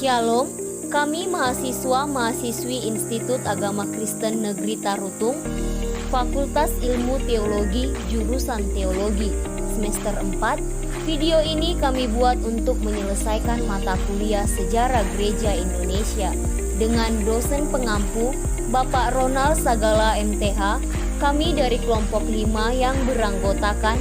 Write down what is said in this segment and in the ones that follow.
Shalom, kami mahasiswa-mahasiswi Institut Agama Kristen Negeri Tarutung, Fakultas Ilmu Teologi, Jurusan Teologi, semester 4. Video ini kami buat untuk menyelesaikan mata kuliah Sejarah Gereja Indonesia dengan dosen pengampu Bapak Ronald Sagala MTH. Kami dari kelompok 5 yang beranggotakan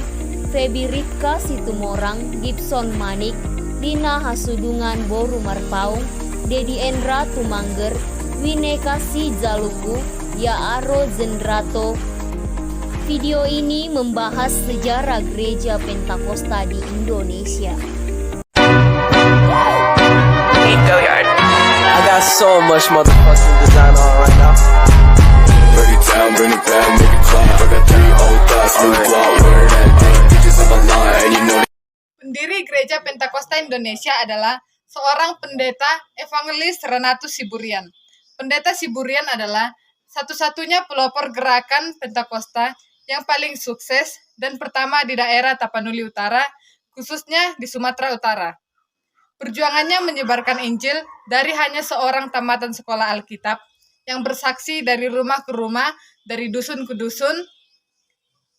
Febi Rifka Situmorang, Gibson Manik, Dina Hasudungan Boru Marpaung, Dedi Endra Tumangger, Wineka Si Zaluku, Yaaro Zendrato. Video ini membahas sejarah gereja Pentakosta di Indonesia. I got so much motherfucking design on right now. Break it down, bring it back, make it clap. I got 3 old thoughts, new block, where that thing, bitches on my line, and you know. Pendiri Gereja Pentakosta Indonesia adalah seorang pendeta evangelis Renatus Siburian. Pendeta Siburian adalah satu-satunya pelopor gerakan Pentakosta yang paling sukses dan pertama di daerah Tapanuli Utara, khususnya di Sumatera Utara. Perjuangannya menyebarkan Injil dari hanya seorang tamatan sekolah Alkitab yang bersaksi dari rumah ke rumah, dari dusun ke dusun,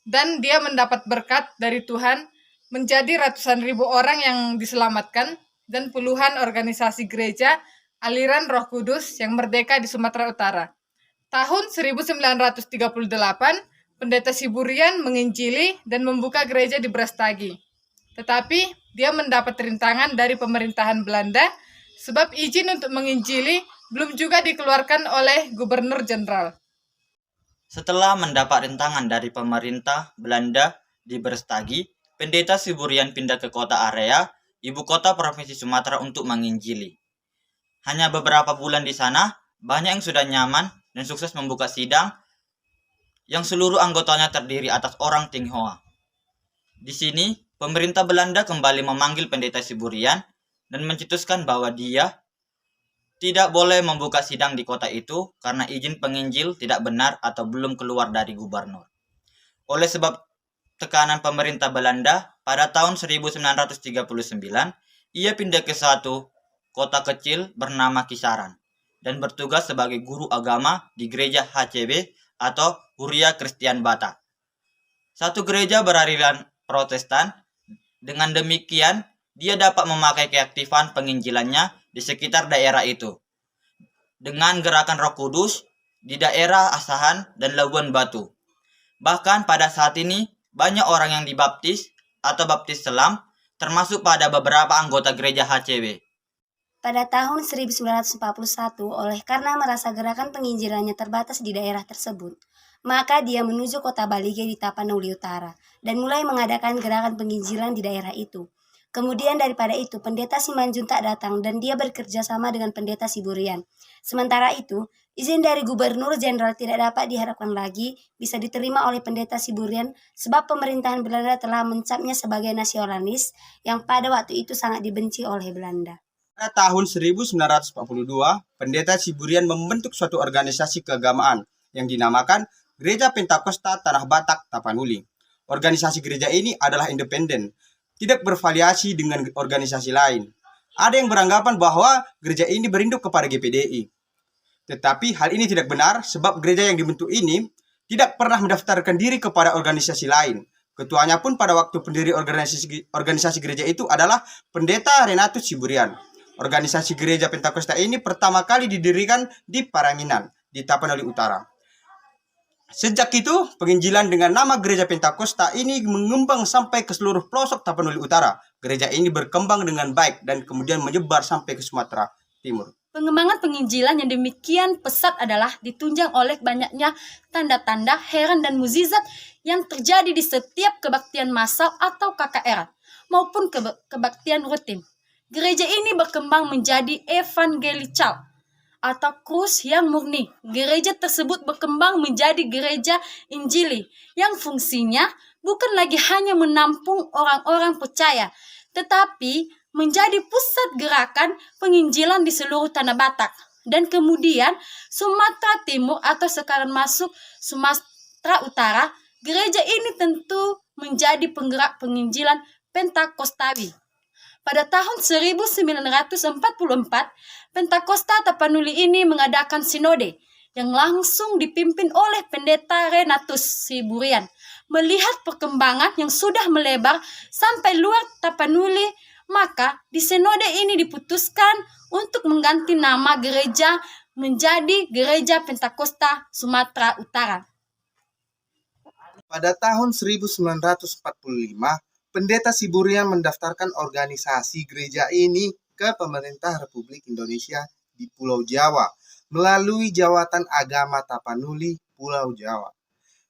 dan dia mendapat berkat dari Tuhan, menjadi ratusan ribu orang yang diselamatkan, dan puluhan organisasi gereja aliran Roh Kudus yang merdeka di Sumatera Utara. Tahun 1938, Pendeta Siburian menginjili dan membuka gereja di Brastagi. Tetapi dia mendapat rintangan dari pemerintahan Belanda sebab izin untuk menginjili belum juga dikeluarkan oleh Gubernur Jenderal. Setelah mendapat rintangan dari pemerintah Belanda di Brastagi, Pendeta Siburian pindah ke kota Area, ibu kota Provinsi Sumatera untuk menginjili. Hanya beberapa bulan di sana, banyak yang sudah nyaman dan sukses membuka sidang yang seluruh anggotanya terdiri atas orang Tionghoa. Di sini, pemerintah Belanda kembali memanggil Pendeta Siburian dan mencetuskan bahwa dia tidak boleh membuka sidang di kota itu karena izin penginjil tidak benar atau belum keluar dari gubernur. Oleh sebab tekanan pemerintah Belanda, pada tahun 1939, ia pindah ke satu kota kecil bernama Kisaran dan bertugas sebagai guru agama di gereja HCB atau Huria Kristian Bata, satu gereja beraliran Protestan. Dengan demikian, dia dapat memakai keaktifan penginjilannya di sekitar daerah itu dengan gerakan Roh Kudus di daerah Asahan dan Labuan Batu. Bahkan pada saat ini, banyak orang yang dibaptis atau baptis selam, termasuk pada beberapa anggota gereja HCB. Pada tahun 1941, oleh karena merasa gerakan penginjilannya terbatas di daerah tersebut, maka dia menuju kota Balige di Tapanuli Utara dan mulai mengadakan gerakan penginjilan di daerah itu. Kemudian daripada itu, Pendeta Simanjuntak datang dan dia bekerja sama dengan Pendeta Siburian. Sementara itu, izin dari Gubernur Jenderal tidak dapat diharapkan lagi bisa diterima oleh Pendeta Siburian sebab pemerintahan Belanda telah mencapnya sebagai nasionalis yang pada waktu itu sangat dibenci oleh Belanda. Pada tahun 1942, Pendeta Siburian membentuk suatu organisasi keagamaan yang dinamakan Gereja Pentakosta Tanah Batak Tapanuli. Organisasi gereja ini adalah independen, tidak bervariasi dengan organisasi lain. Ada yang beranggapan bahwa gereja ini berinduk kepada GPDI. Tetapi hal ini tidak benar sebab gereja yang dibentuk ini tidak pernah mendaftarkan diri kepada organisasi lain. Ketuanya pun pada waktu pendiri organisasi gereja itu adalah Pendeta Renatus Siburian. Organisasi gereja Pentakosta ini pertama kali didirikan di Paranginan, di Tapanuli Utara. Sejak itu, penginjilan dengan nama Gereja Pentakosta ini mengembang sampai ke seluruh pelosok Tapanuli Utara. Gereja ini berkembang dengan baik dan kemudian menyebar sampai ke Sumatera Timur. Pengembangan penginjilan yang demikian pesat adalah ditunjang oleh banyaknya tanda-tanda, heran dan mukjizat yang terjadi di setiap kebaktian massal atau KKR maupun kebaktian rutin. Gereja ini berkembang menjadi evangelikal atau krus yang murni. Gereja tersebut berkembang menjadi gereja Injili yang fungsinya bukan lagi hanya menampung orang-orang percaya, tetapi menjadi pusat gerakan penginjilan di seluruh tanah Batak. Dan kemudian Sumatera Timur atau sekarang masuk Sumatera Utara, gereja ini tentu menjadi penggerak penginjilan Pentakostawi. pada tahun 1944, Pentakosta Tapanuli ini mengadakan sinode yang langsung dipimpin oleh Pendeta Renatus Siburian. Melihat perkembangan yang sudah melebar sampai luar Tapanuli, maka di sinode ini diputuskan untuk mengganti nama gereja menjadi Gereja Pentakosta Sumatera Utara. Pada tahun 1945, Pendeta Siburian mendaftarkan organisasi gereja ini ke pemerintah Republik Indonesia di Pulau Jawa melalui Jawatan Agama Tapanuli, Pulau Jawa.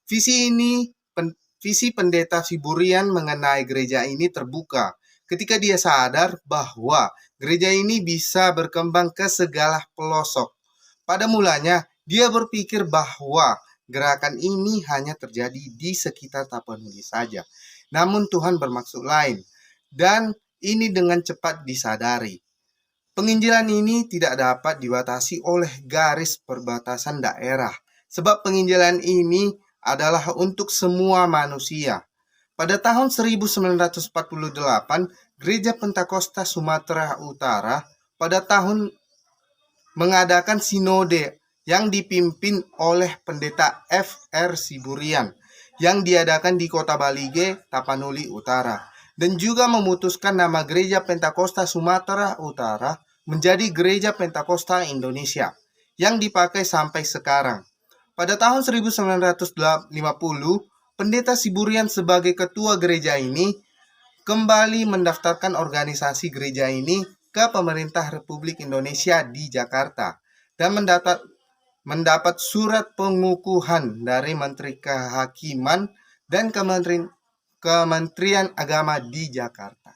Visi Pendeta Siburian mengenai gereja ini terbuka ketika dia sadar bahwa gereja ini bisa berkembang ke segala pelosok. Pada mulanya, dia berpikir bahwa gerakan ini hanya terjadi di sekitar Tapanuli saja. Namun Tuhan bermaksud lain, dan ini dengan cepat disadari. Penginjilan ini tidak dapat dibatasi oleh garis perbatasan daerah, sebab penginjilan ini adalah untuk semua manusia. Pada tahun 1948, Gereja Pentakosta Sumatera Utara mengadakan sinode yang dipimpin oleh Pendeta F.R. Siburian yang diadakan di Kota Balige, Tapanuli Utara, dan juga memutuskan nama Gereja Pentakosta Sumatera Utara menjadi Gereja Pentakosta Indonesia yang dipakai sampai sekarang. Pada tahun 1950, Pendeta Siburian sebagai ketua gereja ini kembali mendaftarkan organisasi gereja ini ke pemerintah Republik Indonesia di Jakarta dan mendapat surat pengukuhan dari Menteri Kehakiman dan Kementerian Agama di Jakarta.